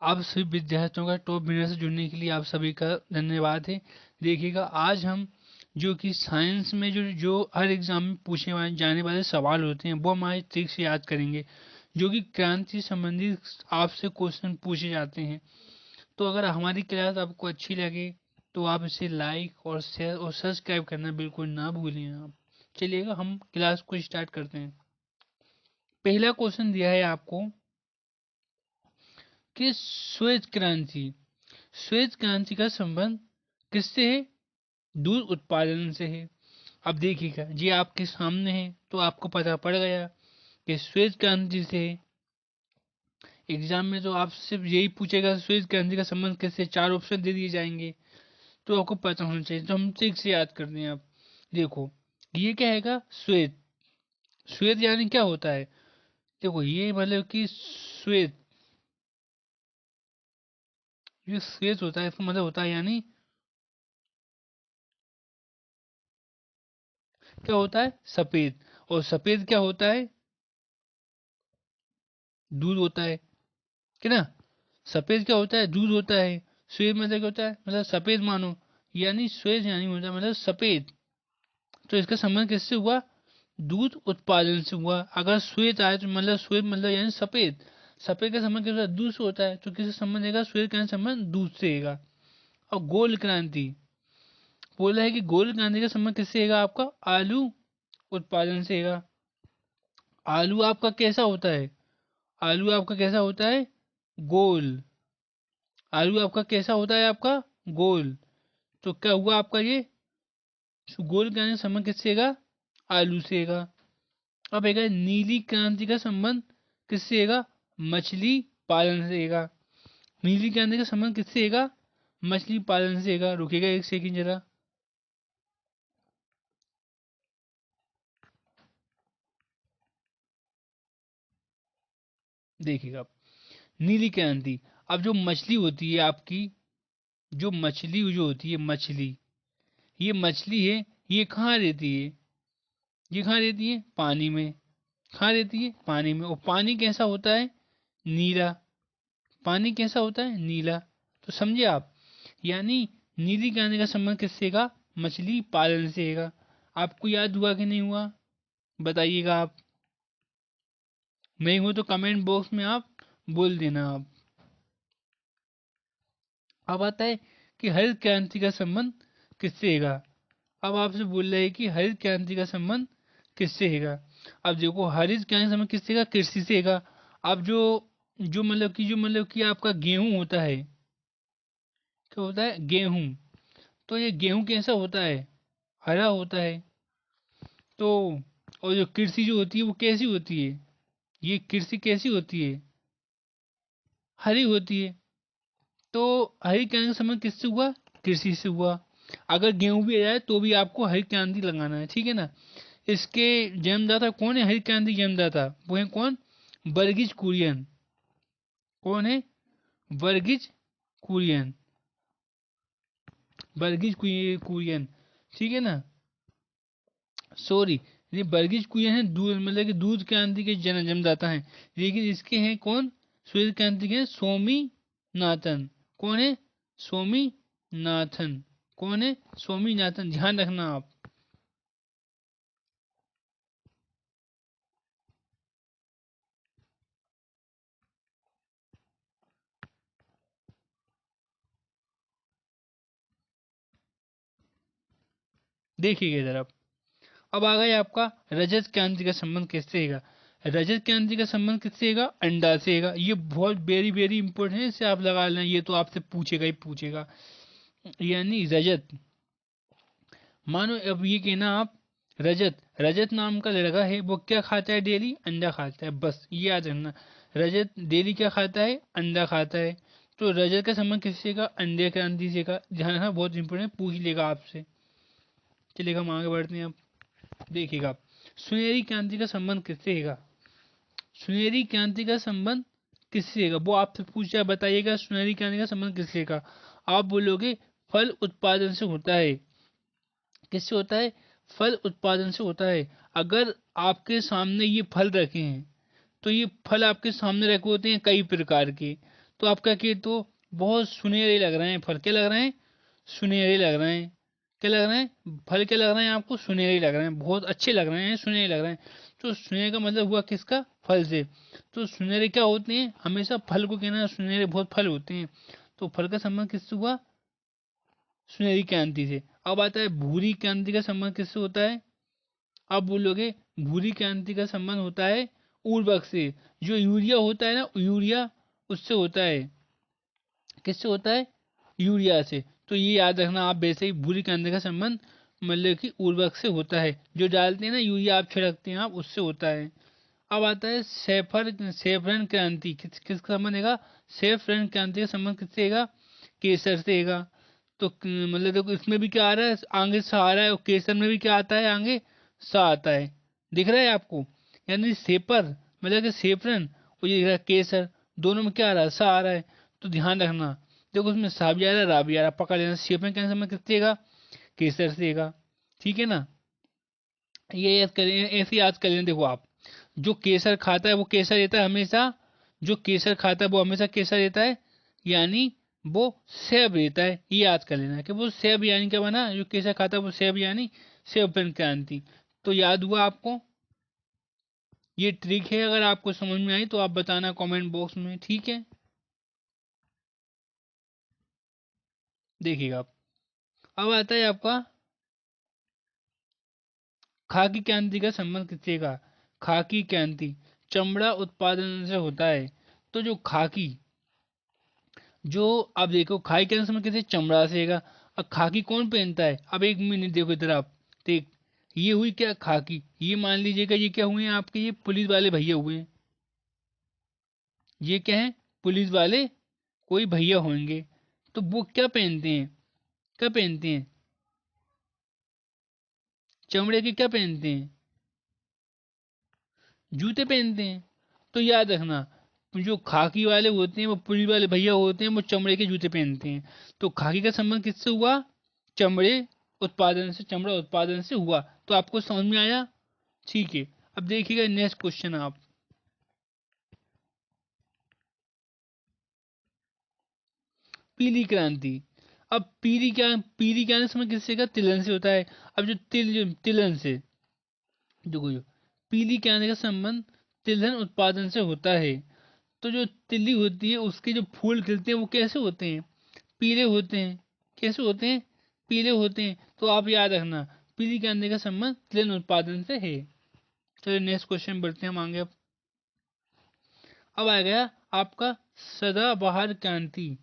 आप सभी विद्यार्थियों का टॉप विनर से जुड़ने के लिए आप सभी का धन्यवाद है। देखिएगा, आज हम जो कि साइंस में जो जो हर एग्जाम में पूछे जाने वाले सवाल होते हैं वो हम आज ठीक से याद करेंगे, जो कि क्रांति से संबंधित आपसे क्वेश्चन पूछे जाते हैं। तो अगर हमारी क्लास आपको अच्छी लगे तो आप इसे लाइक और शेयर और सब्सक्राइब करना बिल्कुल ना भूलें आप। चलिएगा, हम क्लास को स्टार्ट करते हैं। पहला क्वेश्चन दिया है आपको कि श्वेत क्रांति का संबंध किससे है? दूध उत्पादन से है। अब देखिएगा, ये आपके सामने है तो आपको पता पड़ गया कि श्वेत क्रांति से है। एग्जाम में तो आपसे यही पूछेगा श्वेत क्रांति का संबंध किससे, 4 ऑप्शन दे दिए जाएंगे तो आपको पता होना चाहिए। तो हम ठीक से याद करते हैं। आप देखो, ये क्या हैगा? श्वेत। श्वेत यानी क्या होता है? देखो, ये मतलब कि श्वेत, ये श्वेत होता है, इसका मतलब होता है यानी क्या होता है? सफेद। और सफेद क्या होता है? दूध होता है, कि ना? सफेद क्या होता है? दूध होता है। श्वेत मतलब क्या होता है? मतलब सफेद मानो, यानी श्वेत यानी होता है मतलब सफेद। तो इसका संबंध किससे हुआ? दूध उत्पादन से हुआ। अगर श्वेत आए तो मतलब श्वेत मतलब यानी सफेद। सफेद का संबंध किससे? दूध से होता है, तो किससे संबंध रहेगा? श्वेत का संबंध दूध से रहेगा। और गोल क्रांति बोला है कि गोल क्रांति का संबंध किससे रहेगा? आपका आलू उत्पादन से रहेगा। आलू आपका कैसा होता है? आलू आपका कैसा होता है? गोल। आलू आपका कैसा होता है? आपका गोल। तो क्या हुआ आपका ये? गोल क्रांति का संबंध किससे रहेगा? आलू से रहेगा। अब रहेगा नीली क्रांति का संबंध किससे रहेगा? मछली पालन से रहेगा। नीली क्रांति का संबंध किससे रहेगा? मछली पालन से रहेगा। रुकेगा एक सेकंड जरा। देखिएगा, नीली क्रांति, अब जो मछली होती है आपकी, जो मछली जो होती है मछली, ये मछली है, ये कहाँ रहती है? ये कहाँ रहती है? पानी में। कहाँ रहती है? पानी में। और पानी कैसा होता है? नीला। पानी कैसा होता है? नीला। तो समझे आप? यानी नीली क्रांति का संबंध किससे का? मछली पालन से का। आपको याद हुआ कि नहीं हुआ? बताइएगा आप। नहीं हो तो कमेंट बॉक्स में आप बोल देना आप। अब आता है कि हरित क्रांति का संबंध किससे है? अब आपसे बोल रहे हैं कि हरित क्रांति का संबंध किससे है? अब देखो, हरित क्रांति का संबंध किससे का? कृषि से है। अब जो जो मतलब कि आपका गेहूं होता है, क्या होता है? गेहूं। तो ये गेहूं कैसा होता है? हरा होता है। तो और जो कृषि जो होती है वो कैसी होती है? ये कृषि कैसी होती है? हरी होती है। तो हरी क्रांति का संबंध किससे हुआ? कृषि से हुआ। अगर गेहूं भी आ जाए तो भी आपको हरी क्रांति लगाना है, ठीक है ना? इसके जन्मदाता कौन है? हरी क्रांति जन्मदाता वो है कौन? वर्गीज कुरियन। कौन है? वर्गीज कुरियन। वर्गीज कुरियन, ठीक है ना? सॉरी, ये वर्गीज कुरियन है दूध मतलब कि दूध क्रांति के जन्मदाता हैं। लेकिन इसके हैं कौन? श्वेत क्रांति के स्वामीनाथन। कौन है? स्वामीनाथन। कौन है? स्वामीनाथन। ध्यान रखना आप। देखिएगा इधर आप। अब आ गया आपका रजत क्रांति का संबंध किससे है? रजत क्रांति का संबंध किससे है? अंडा से है। ये बहुत वेरी वेरी इंपॉर्टेंट है, इसे आप लगा लेना, ये तो आपसे पूछेगा ही पूछेगा। यानी रजत, मानो अब ये कहना आप, रजत रजत नाम का लड़का है, वो क्या खाता है? डेली अंडा खाता है। बस ये याद रखना, रजत डेली क्या खाता है? अंडा खाता है। तो रजत का संबंध किससे का? अंडे क्रांति से का। ध्यान रखना, बहुत इंपॉर्टेंट, पूछ लेगा आपसे। चलिएगा, हम आगे बढ़ते हैं। आप देखिएगा, सुनहरी क्रांति का संबंध किससे है? सुनहरी क्रांति का संबंध किससे है? वो आपसे पूछा है, बताइएगा सुनहरी क्रांति का संबंध किससे का? आप बोलोगे फल उत्पादन से होता है। किससे होता है? फल उत्पादन से होता है। अगर आपके सामने ये फल रखे हैं, तो ये फल आपके सामने रखे होते हैं कई प्रकार के। तो आपका कि तो बहुत सुनहरे लग रहे हैं फल। क्या लग रहे हैं? सुनहरे लग रहे हैं। क्या लग रहे हैं? फल क्या लग रहे हैं आपको? सुनहरे लग रहे हैं, बहुत अच्छे लग रहे हैं, सुनहरे लग रहे हैं। तो सुनहरे का मतलब हुआ किसका? फल से। तो सुनहरे क्या होते हैं? हमेशा फल को कहना सुनहरे बहुत फल होते हैं। तो फल का संबंध किससे हुआ? सुनहरी क्रांति से। अब आता है भूरी क्रांति का संबंध किससे होता है? आप बोलोगे भूरी क्रांति का संबंध होता है उर्वरक से। जो यूरिया होता है ना, यूरिया, उससे होता है। किससे होता है? यूरिया से। तो ये याद रखना आप, वैसे ही भूरी क्रांति का संबंध मतलब कि उर्वरक से होता है। जो डालते हैं ना यूरिया आप छिड़कते हैं आप, उससे होता है। अब आता है सैफरन क्रांति। किसका संबंध है? सैफरन क्रांति का संबंध किससे है? केसर से है। तो मतलब देखो इसमें भी क्या आ रहा है? आगे सा आ रहा है, और केसर में भी क्या आता है? आगे सा आता है। दिख रहा है आपको? यानी सेपर मतलब कि सेफरन, और ये दिख रहा है केसर, दोनों में क्या आ रहा है? सा आ रहा है। तो ध्यान रखना, देखो उसमें सा भी आ रहा है, रा भी आ रहा है, पकड़ लेना। सेफरन क्या समझ किससे है? केसर से है। ठीक है ना? ये याद करें, ऐसे याद कर लेना। देखो आप, जो केसर खाता है वो केसर देता है हमेशा। जो केसर खाता है वो हमेशा केसर देता है, यानी वो सेब देता है। ये याद कर लेना कि वो सेब यानी क्या बना? जो केसर खाता है वो सेब यानी सेब क्रांति। तो याद हुआ आपको? ये ट्रिक है, अगर आपको समझ में आई तो आप बताना कमेंट बॉक्स में। ठीक है, देखिएगा आप। अब आता है आपका खाकी क्रांति का संबंध किससे का? खाकी क्रांति चमड़ा उत्पादन से होता है। तो जो खाकी, जो आप देखो खाकी के समय कैसे चमड़ा से है। अब खाकी कौन पहनता है? अब एक मिनट देखो इधर आप, देख, ये हुई क्या? खाकी। ये मान लीजिएगा ये क्या हुए हैं आपके? ये पुलिस वाले भैया हुए हैं। ये क्या है? पुलिस वाले कोई भैया होंगे। तो वो क्या पहनते हैं? क्या पहनते हैं? चमड़े के क्या पहनते हैं? जूते पहनते हैं। तो याद रखना, जो खाकी वाले होते हैं वो पुलिस वाले भैया होते हैं, वो चमड़े के जूते पहनते हैं। तो खाकी का संबंध किससे हुआ? चमड़े उत्पादन से, चमड़ा उत्पादन से हुआ। तो आपको समझ में आया? ठीक है, अब देखिएगा नेक्स्ट क्वेश्चन आप। पीली क्रांति। अब पीली क्या समय किससे का? तिलन से होता है। अब जो तिलन से, देखो जो पीली क्रांति का संबंध तिलहन उत्पादन से होता है। तो जो तिल्ली होती है उसके जो फूल खिलते हैं वो कैसे होते हैं? पीले होते हैं। कैसे होते हैं? पीले होते हैं। तो आप याद रखना, पीली क्रांति का संबंध तिलहन उत्पादन से है। चलिए नेक्स्ट क्वेश्चन बढ़ते हैं हम आगे। अब आ गया आपका सदाबहार क्रांति।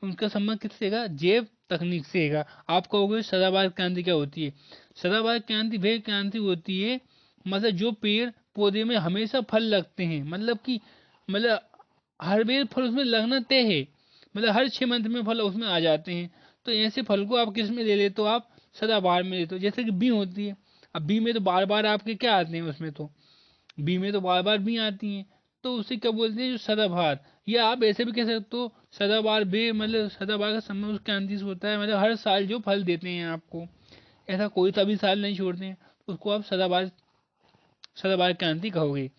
उनका संबंध किससे है? जैव तकनीक से है। आप कहोगे सदाबहार क्रांति क्या होती है? सदाबहार क्रांति वह क्रांति होती है, मतलब जो पेड़ पौधे में हमेशा फल लगते हैं, मतलब कि मतलब हर बेर फल उसमें लगना तय है, मतलब हर 6 मंथ में फल उसमें आ जाते हैं। तो ऐसे फल को आप किस में ले लेते हो? आप सदाबहार में लेते हो। जैसे कि बी होती है। अब बी में तो बार बार आपके क्या आते हैं? उसमें तो बी में तो बार बार भी आती हैं। तो उसे क्या बोलते हैं? जो सदाबहार। या आप ऐसे भी कह सकते हो सदाबहार बे, मतलब सदाबहार का संबंध उसके अंतिश होता है, मतलब हर साल जो फल देते हैं आपको, ऐसा कोई सा भी साल नहीं छोड़ते हैं, उसको आप सदाबहार क्रांति कहोगे।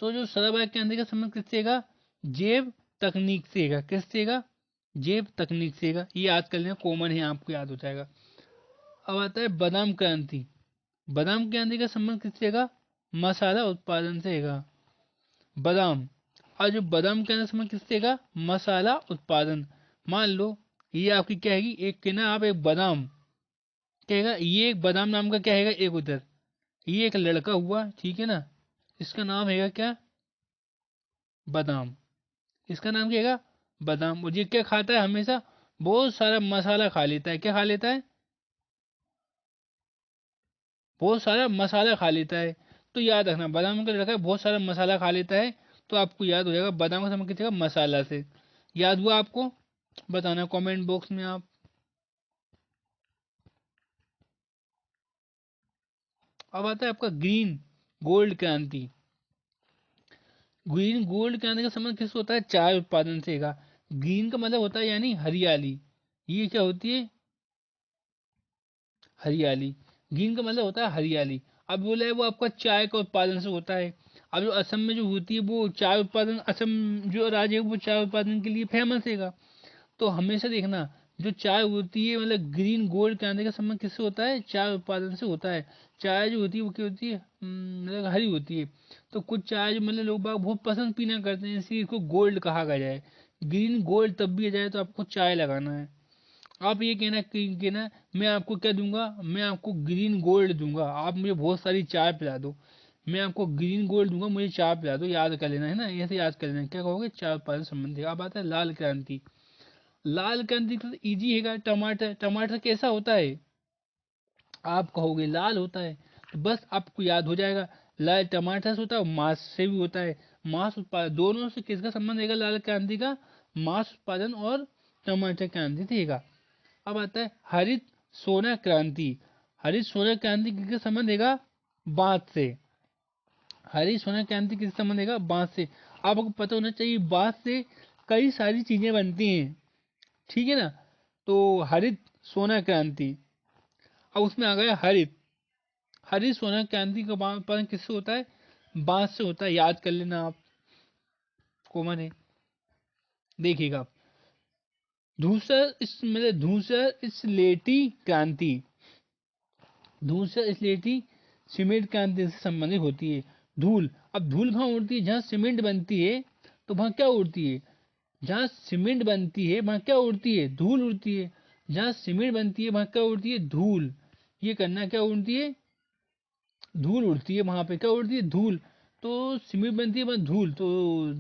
तो जो सदाबहार क्रांति का संबंध किससे है? जैव तकनीक से है। किससे है? जैव तकनीक से है। ये याद कर लेना, कॉमन है, आपको याद हो जाएगा। अब आता है बादाम क्रांति। बादाम क्रांति का संबंध किससे है? मसाला उत्पादन से है। बादाम, और जो बादाम का संबंध किससे है? मसाला उत्पादन। मान लो ये आपकी क्या है? एक के ना आप एक बादाम कहेगा, ये एक बादाम नाम का क्या है? एक उधर ये एक लड़का हुआ, ठीक है ना? इसका नाम है क्या? बादाम। इसका नाम क्या है? बादाम। और ये क्या खाता है? हमेशा बहुत सारा मसाला खा लेता है। क्या खा लेता है? बहुत सारा मसाला खा लेता है। तो याद रखना, बादाम का लड़का बहुत सारा मसाला खा लेता है। तो आपको याद हो जाएगा बादाम का संबंध किससे? मसाला से। याद हुआ आपको? बताना कमेंट बॉक्स में आप। अब आता है आपका ग्रीन गोल्ड क्रांति। ग्रीन गोल्ड क्रांति का संबंध किससे होता है? चाय उत्पादन से है। ग्रीन का मतलब होता है यानी हरियाली। ये क्या होती है? हरियाली। ग्रीन का मतलब होता है हरियाली। अब बोला है वो आपका चाय का उत्पादन से होता है। अब जो असम में जो होती है वो चाय उत्पादन, असम जो राज्य है वो चाय उत्पादन के लिए फेमस हैगा। तो हमेशा देखना, जो चाय होती है मतलब ग्रीन गोल्ड क्रांति का संबंध किससे होता है? चाय उत्पादन से होता है। चाय जो होती है वो क्या होती है? मतलब हरी होती है। तो कुछ चाय जो मतलब लोग बाग बहुत पसंद पीना करते हैं, इसलिए इसको गोल्ड कहा गया है। ग्रीन गोल्ड तब भी आ जाए तो आपको चाय लगाना है। आप ये कहना मैं आपको क्या दूंगा, मैं आपको ग्रीन गोल्ड दूंगा, आप मुझे बहुत सारी चाय पिला दो, मैं आपको ग्रीन गोल्ड दूंगा, मुझे चाय पिला दो, याद कर लेना है ना, ऐसे याद कर लेना। क्या कहोगे? चाय उत्पादन संबंधी। अब आता है लाल क्रांति। लाल क्रांति तो इजी हैगा, टमाटर। टमाटर कैसा होता है? आप कहोगे लाल होता है, तो बस आपको याद हो जाएगा, लाल टमाटर से होता है, मांस से भी होता है। मांस उत्पादन दोनों से किसका संबंध रहेगा? लाल क्रांति का मांस उत्पादन और टमाटर क्रांति रहेगा। अब आता है हरित सोना क्रांति। हरित सोना क्रांति किसका संबंध रहेगा? बांस से। हरित सोना क्रांति किसका संबंध रहेगा? बांस से। आपको पता होना चाहिए बांस से कई सारी चीजें बनती हैं, ठीक है ना। तो हरित सोना क्रांति, अब उसमें आ गया हरित। हरित सोना क्रांति का उत्पादन किससे होता है? बांस से होता है, याद कर लेना आप, कॉमन है। देखिएगा धूसर मतलब धूसर स्लेटी क्रांति। धूसर स्लेटी सीमेंट क्रांति से संबंधित होती है। धूल, अब धूल कहाँ उड़ती है? जहाँ सीमेंट बनती है तो वहाँ क्या उड़ती है? जहाँ सीमेंट बनती है वहाँ क्या उड़ती है? धूल उड़ती है। जहाँ सीमेंट बनती है वहाँ क्या उड़ती है? धूल। ये करना, क्या उड़ती है? धूल उड़ती है वहां पे। क्या उड़ती है? धूल। तो सीमेंट बनती है वहां धूल, तो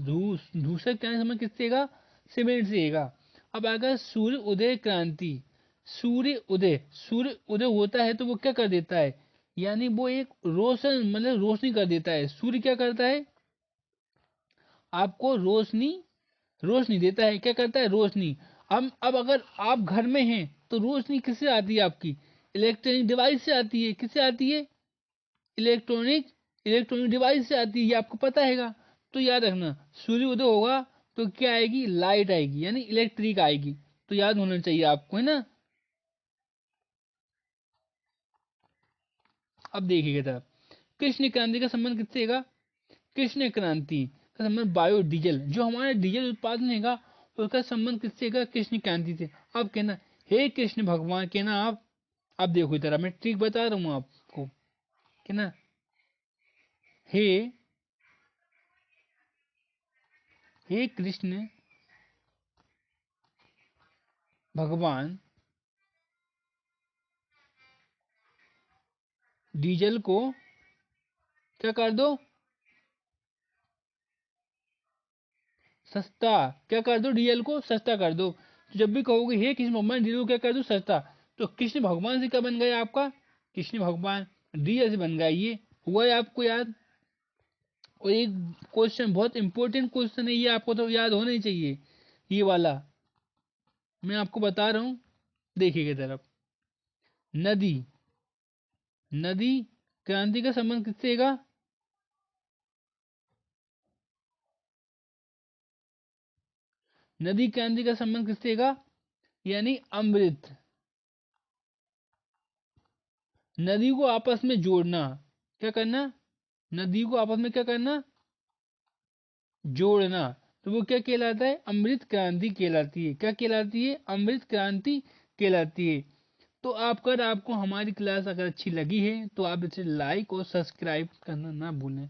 धूसर क्या समझ किससे आएगा? सीमेंट से आएगा। अब आएगा सूर्य उदय क्रांति। सूर्य उदय, सूर्य उदय होता है तो वो क्या कर देता है? यानी वो एक रोशन मतलब रोशनी कर देता है। सूर्य क्या करता है? आपको रोशनी, रोशनी देता है। क्या करता है? रोशनी। अब अगर आप घर में हैं तो रोशनी किससे आती है? आपकी इलेक्ट्रॉनिक डिवाइस से आती है। किससे आती है? इलेक्ट्रॉनिक डिवाइस से आती है, ये आपको पता हैगा। तो याद रखना, सूर्य उदय होगा तो क्या आएगी? लाइट आएगी, यानी इलेक्ट्रिक आएगी। तो याद होना चाहिए आपको, है ना। अब देखिएगा तरफ, कृष्ण क्रांति का संबंध किससे हैगा? कृष्ण क्रांति का संबंध बायोडीजल, जो हमारा डीजल उत्पादन हैगा उसका संबंध किससे हैगा? कृष्ण क्रांति से। अब कहना हे कृष्ण भगवान, कहना आप। अब देखो इधर मैं ट्रिक बता रहा हूँ आपको, कहना हे, हे कृष्ण भगवान, डीजल को क्या कर दो? सस्ता। क्या कर दो? डीजल को सस्ता कर दो। तो जब भी कहोगे हे कृष्ण भगवान, डीजल को क्या कर दो? सस्ता। तो कृष्ण भगवान से क्या बन गया आपका? कृष्ण भगवान डीजल से बन गया। ये हुआ है आपको याद। और एक क्वेश्चन बहुत इंपॉर्टेंट क्वेश्चन है ये, आपको तो याद होना ही चाहिए ये वाला, मैं आपको बता रहा हूँ। देखिए तरफ, नदी। नदी क्रांति का संबंध किससे है? नदी क्रांति का संबंध किससे है? यानी अमृत। नदी को आपस में जोड़ना। क्या करना? नदी को आपस में क्या करना? जोड़ना। तो वो क्या कहलाता है? अमृत क्रांति कहलाती है। क्या कहलाती है? अमृत क्रांति कहलाती है। तो अगर आपको हमारी क्लास अगर अच्छी लगी है तो आप इसे लाइक और सब्सक्राइब करना ना भूलें।